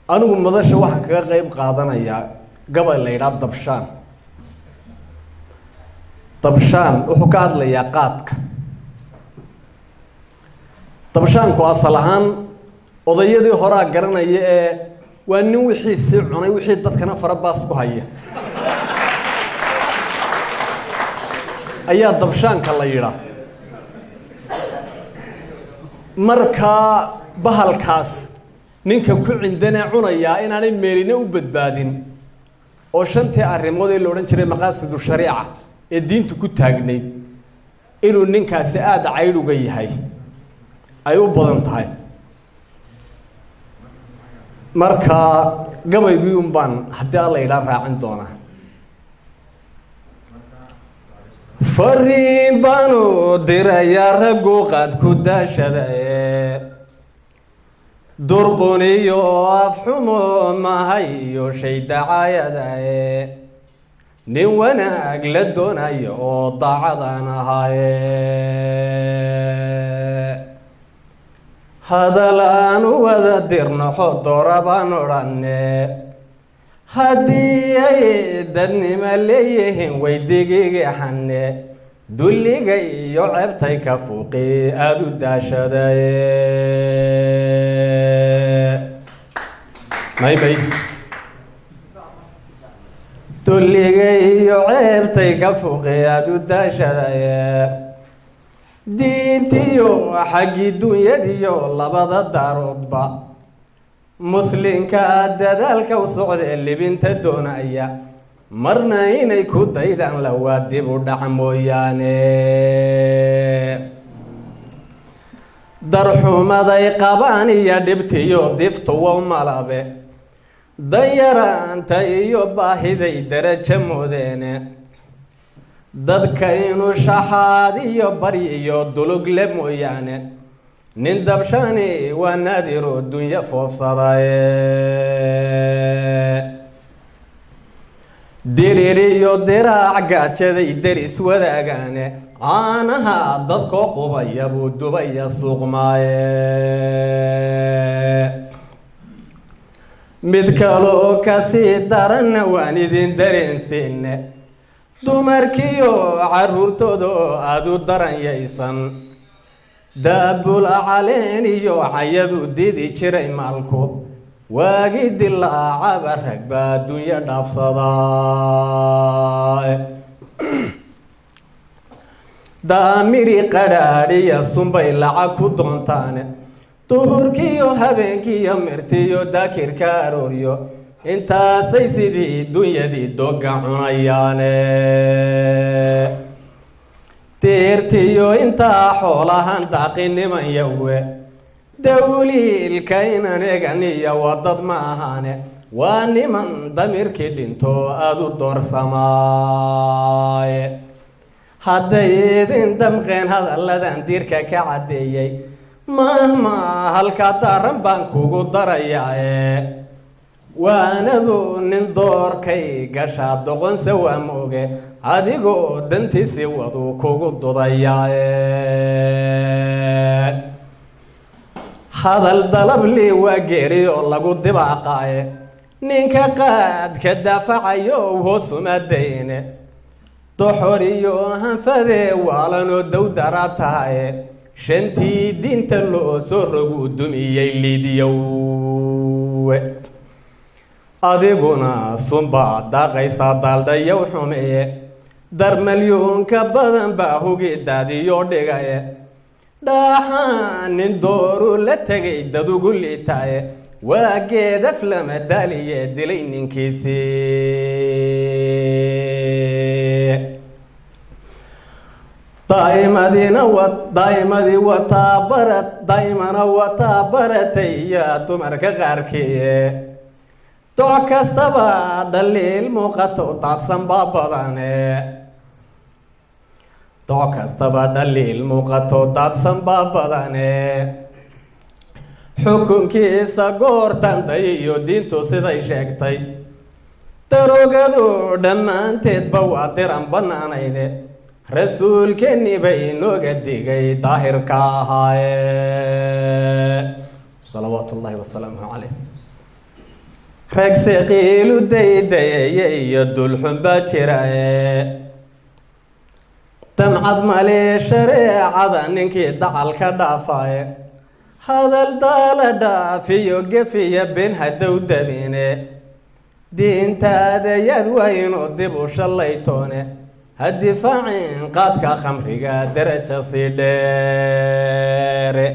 أنا ماذا شو واحد كغيب قادنا يا قبل اللي يراد طبشان وحكاد لي يا قاتك طبشان كو أصلهان وضيدي هراء قرنا يه وأنه وحي السبعنا وحي دتكنا فرباس كهية أيها طبشان كالله يرى مركا بهالكاس نينك كل عندنا عنايا إن أنا ميرينا وبدبادين وشنتي أرمودي لورن شري مقاصد الشريعة الدين تكون تاجني إنه نينك سعاد عيلو جاي هاي أيوب بدنت هاي مركا قبل يوم بان حتى الله يدار عندنا فرين بانو درايا رجو قد كدا شذاء درقني يوافحم ما هيو شي دعايا ذا نوانا أقلدنا يوضع ضعنا هاي هذا الآن وذا درنا حضر بانوراني هدي يدني مليهن ويدقيق حني دولي جاي يعبتي كفوقي أدو داشداي ماي بي دولي جاي يعبتي كفوقي أدو داشداي دينتيو حقي الدنيا ديو لبضا دارود با مسلم كاددالك وصعد اللي بنت الدنيا مرنا إني كنت إذا لو أدب ودعم وياني درحو ماذا يقباني يا دبتيو دفتو ومالابي ديرا أنت يباهي ذي درجة موديني dadkaynu shaxaad iyo bari iyo dulug le mooyaane nin dabshani waa naadiro dunya foofsadaye diriri iyo diraac gaajaday deris wadaagaane caanaha dadkoo qubaya buu dubaya suuqmaaye mid kaloo kasii daranna waan idin dareensiine dumarkiyo caruurtooda aad u daran yaysan daabul caleen iyo cayadu didi jiray maalku waagi dilaacaba rag baa dunya dhaafsadaa daamiri qadhaadhiya sunbay lacag ku doontaane duhurkiyo habeenkiyo mirtiyo daakirka arooryo intaasay sidii dunyadii doga cunayaane deertiyo intaa xoolahan daaqiniman yawe dawliilka inan eganiya waa dad ma ahaane waa niman damirkii dhinto aad u doorsamaaye hadday idin damqeen hadalladan dirka ka caddeeyey mahma halka daran baan kugu darayaaye waanadu nin doorkay gashaa doqonse waa mooge adigoo dantiisi wadu kugu dudayaaye hadal dalabli waa geeri oo lagu dibaaqaaye ninka qaadka daafacayo hoosuma dayne doxoriyo hanfadee waalanoo dawdara tahaye shantii diinta loo soo rogu dumiyey liidiyowe adiguna sunbaa daaqaysaa daaldhayow xumeeye dar malyuunka badan baa hugi daadiyo dhigaye dhaxaan nin dooru la tegay dad ugu liitaaye waa geedaf lama daaliye dilay ninkiisii daa'imadii daa'imana wataa baratay yaa dumarka qaarkiiye doc kastaba dhaliil muuqato daadsan baa badane doc kastaba dhaliil muuqato daadsan baa badane xukunkiisa goortanday iyo diintu siday sheegtay darogadu dhammaanteedba waa diran bannaanayne rasuulkeenni bay inooga digay daahirka ahaaye salawaatu ullaahi wasalaamuhu calayh ragse qiilu daydayaya iyo dulxun baa jira damcad male shareecada ninkii dacal ka dhaafaye hadal daala dhaafiyo gefiya ben hadow dabine diintaada yad waynu dib u shallaytoone ha difaacin qaadka khamriga daraja sii dheere